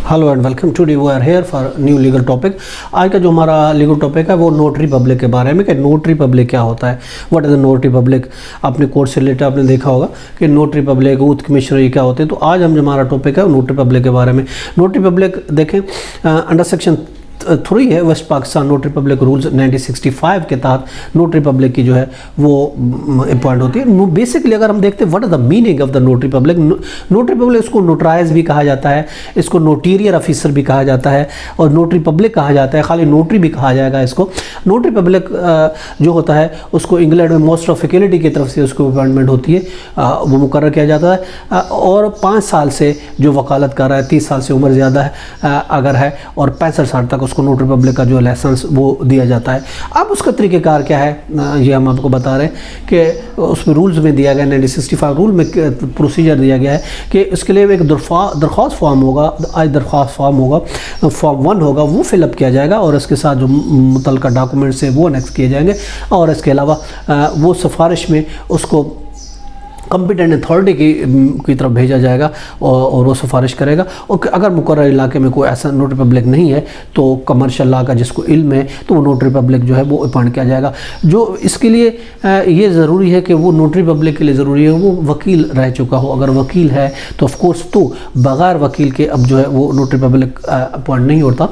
Hello and welcome to we are here for new legal topic. आज का जो हमारा लीगल टॉपिक है वो नोटरी पब्लिक के बारे में कि नोटरी पब्लिक क्या होता है, what is the notary public. अपने कोर्स से रिलेटेड आपने देखा होगा कि नोटरी पब्लिक, ऊथ कमिश्नरी क्या होते हैं। तो आज हम जो हमारा टॉपिक है नोटरी पब्लिक के बारे में। नोटरी पब्लिक देखें अंडर सेक्शन 3 है West Pakistan notary public rules 1965 के तहत नोटरी पब्लिक की जो है वो अपॉइंट होती है। बेसिकली अगर हम देखते हैं what is the meaning of the notary public. Notary public इसको नोटराइज भी कहा जाता है, इसको नोटीरियर ऑफिसर भी कहा जाता है और नोटरी पब्लिक कहा जाता है, खाली नोटरी भी कहा जाएगा इसको। नोटरी पब्लिक जो होता है उसको इंग्लैंड में मोस्ट ऑफ फैकल्टी की तरफ से उसको अपॉइंटमेंट होती है, वो मुकर्रर किया जाता है और 5 साल से जो वकालत कर रहा है, 30 साल से उम्र ज़्यादा है अगर है और 65 साल तक उसको नोटरी पब्लिक का जो लाइसेंस वो दिया जाता है। अब उसका तरीक़ेकार क्या है ये हम आपको बता रहे हैं कि उसमें रूल्स में दिया गया 1965 रूल में प्रोसीजर दिया गया है कि इसके लिए एक दरख्वास्त फॉर्म होगा, आज दरख्वास्त फॉर्म होगा, फॉर्म 1 होगा, वो फिलअप किया जाएगा और इसके साथ जो मुतल्लिका डॉक्यूमेंट्स है वो अनेक्स किए जाएंगे और इसके अलावा वो सिफारिश में उसको कॉम्पिटेंट अथॉरिटी की तरफ भेजा जाएगा और वो सिफारिश करेगा। और अगर मुकर्रर इलाके में कोई ऐसा नोटरी पब्लिक नहीं है तो कमर्शियल लॉ का जिसको इल्म है तो वो नोटरी पब्लिक जो है वो अपॉइंट किया जाएगा। जो इसके लिए ये ज़रूरी है कि वो नोटरी पब्लिक के लिए ज़रूरी है वो वकील रह चुका हो। अगर वकील है तो ऑफकोर्स तो बग़ैर वकील के अब जो है वो नोटरी पब्लिक अपॉइंट नहीं होता।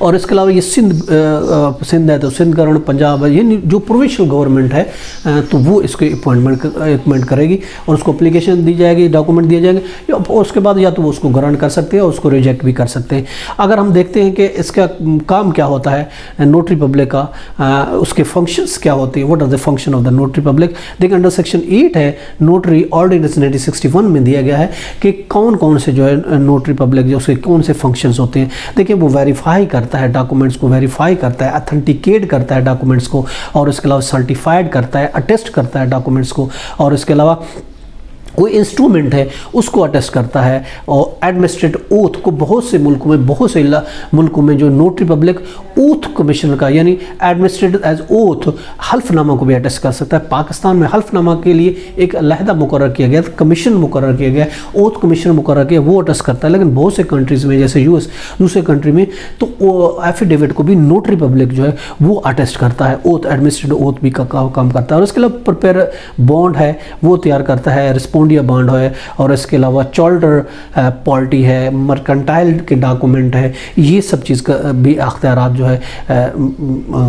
और इसके अलावा ये सिंध है तो सिंध गवर्नमेंट, पंजाब है, ये जो प्रोविंशियल गवर्नमेंट है तो वो इसके अपॉइंटमेंट करेगी और उसको एप्लीकेशन दी जाएगी, डॉक्यूमेंट दिए जाएंगे और उसके बाद या तो वो उसको ग्रांट कर सकते हैं और उसको रिजेक्ट भी कर सकते हैं। अगर हम देखते हैं कि इसका काम क्या होता है नोटरी पब्लिक का, उसके फंक्शंस क्या होते हैं, what are the function of the notary public. देखिए अंडर सेक्शन 8 है नोटरी ऑर्डिनेंस 1961 में दिया गया है कि कौन कौन से जो है नोटरी पब्लिक जो उसके कौन से फंक्शंस होते हैं। देखिए वो वेरीफाई करता है डॉक्यूमेंट्स को, वेरीफाई करता है, अथेंटिकेट करता है डॉक्यूमेंट्स को और इसके अलावा सर्टिफाइड करता है, अटेस्ट करता है डॉक्यूमेंट्स को और इसके अलावा कोई इंस्ट्रूमेंट है उसको अटेस्ट करता है और एडमिनिस्ट्रेटिव ओथ को बहुत से मुल्कों में, बहुत से मुल्कों में जो नोटरी पब्लिक ओथ कमिश्नर का यानी एडमिनिस्ट्रेटिव एज ओथ हल्फनामा को भी अटेस्ट कर सकता है। पाकिस्तान में हल्फनामा के लिए एक अलहदा मुकर्रर किया गया, कमीशन मुकर्रर किया गया, ओथ कमीशन मुकर्रर किया, वो अटेस्ट करता है। लेकिन बहुत से कंट्रीज़ में जैसे यूएस, दूसरे कंट्री में तो वो एफिडेविट को भी नोटरी पब्लिक जो है वो अटेस्ट करता है, ओथ एडमिनिस्ट्रेटिव ओथ भी का काम करता है। और इसके अलावा प्रिपेयर बॉन्ड है वो तैयार करता है, रिस्पॉन्डिया बॉन्ड है और इसके अलावा चार्टर पॉलिटी है, मर्केंटाइल के डॉक्यूमेंट है, ये सब चीज़ का भी अख्तियारात जो है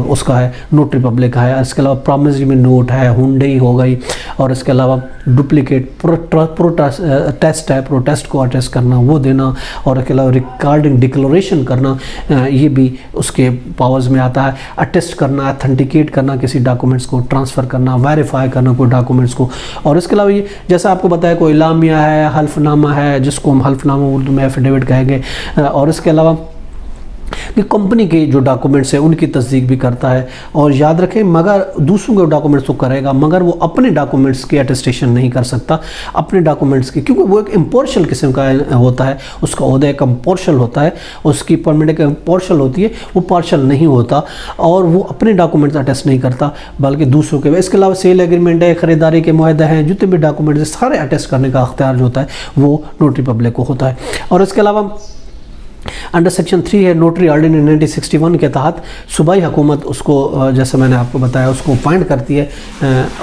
उसका है नोटरी पब्लिक का है। इसके अलावा प्रॉमिसरी नोट है, हुंडई हो गई और इसके अलावा डुप्लीकेट प्रोटेस्ट है, प्रोटेस्ट को अटेस्ट करना वो देना और इसके अलावा रिकॉर्डिंग डिक्लेरेशन करना ये भी उसके पावर्स में आता है। अटेस्ट करना, अथेंटिकेट करना, किसी डॉक्यूमेंट्स को ट्रांसफ़र करना, वेरीफाई करना कोई डॉक्यूमेंट्स को। और इसके अलावा ये जैसा आपको बताया कोई इलामिया है, हल्फनामा है जिसको हम हल्फनामा उर्दू में एफिडेविट कहेंगे और इसके अलावा कि कंपनी के जो डॉक्यूमेंट्स हैं उनकी तस्दीक भी करता है। और याद रखें मगर दूसरों के डॉक्यूमेंट्स तो करेगा मगर वो अपने डॉक्यूमेंट्स की अटेस्टेशन नहीं कर सकता अपने डॉक्यूमेंट्स की, क्योंकि वो एक इम्पोर्शल किस्म का होता है, उसका ओहदा एक इम्पोर्शल होता है, उसकी परमिट एक इम्पोर्शल होती है, वो पार्शल नहीं होता और वो अपने डॉक्यूमेंट्स अटेस्ट नहीं करता बल्कि दूसरों के। इसके अलावा सेल एग्रीमेंट है, ख़रीदारी के मुआहदे हैं, जितने भी डॉक्यूमेंट्स सारे अटेस्ट करने का अख्तियार जो होता है वो नोटरी पब्लिक को होता है। और इसके अलावा अंडर सेक्शन 3 है नोटरी ऑर्डिनेंस 1961 के तहत सूबाई हुकूमत उसको जैसे मैंने आपको बताया उसको अपॉइंट करती है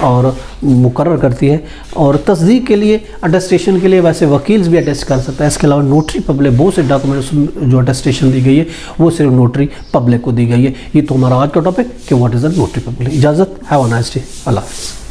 और मुकर्रर करती है और तस्दीक के लिए, अटेस्टेशन के लिए वैसे वकील भी अटेस्ट कर सकता है। इसके अलावा नोटरी पब्लिक बहुत से डॉक्यूमेंट्स जो अटेस्टेशन दी गई है वो सिर्फ नोटरी पब्लिक को दी गई है। ये तो हमारा आज का टॉपिक कि what is the notary public. इजाज़त, हैव अ नाइस डे, अल्लाह हाफ़िज़।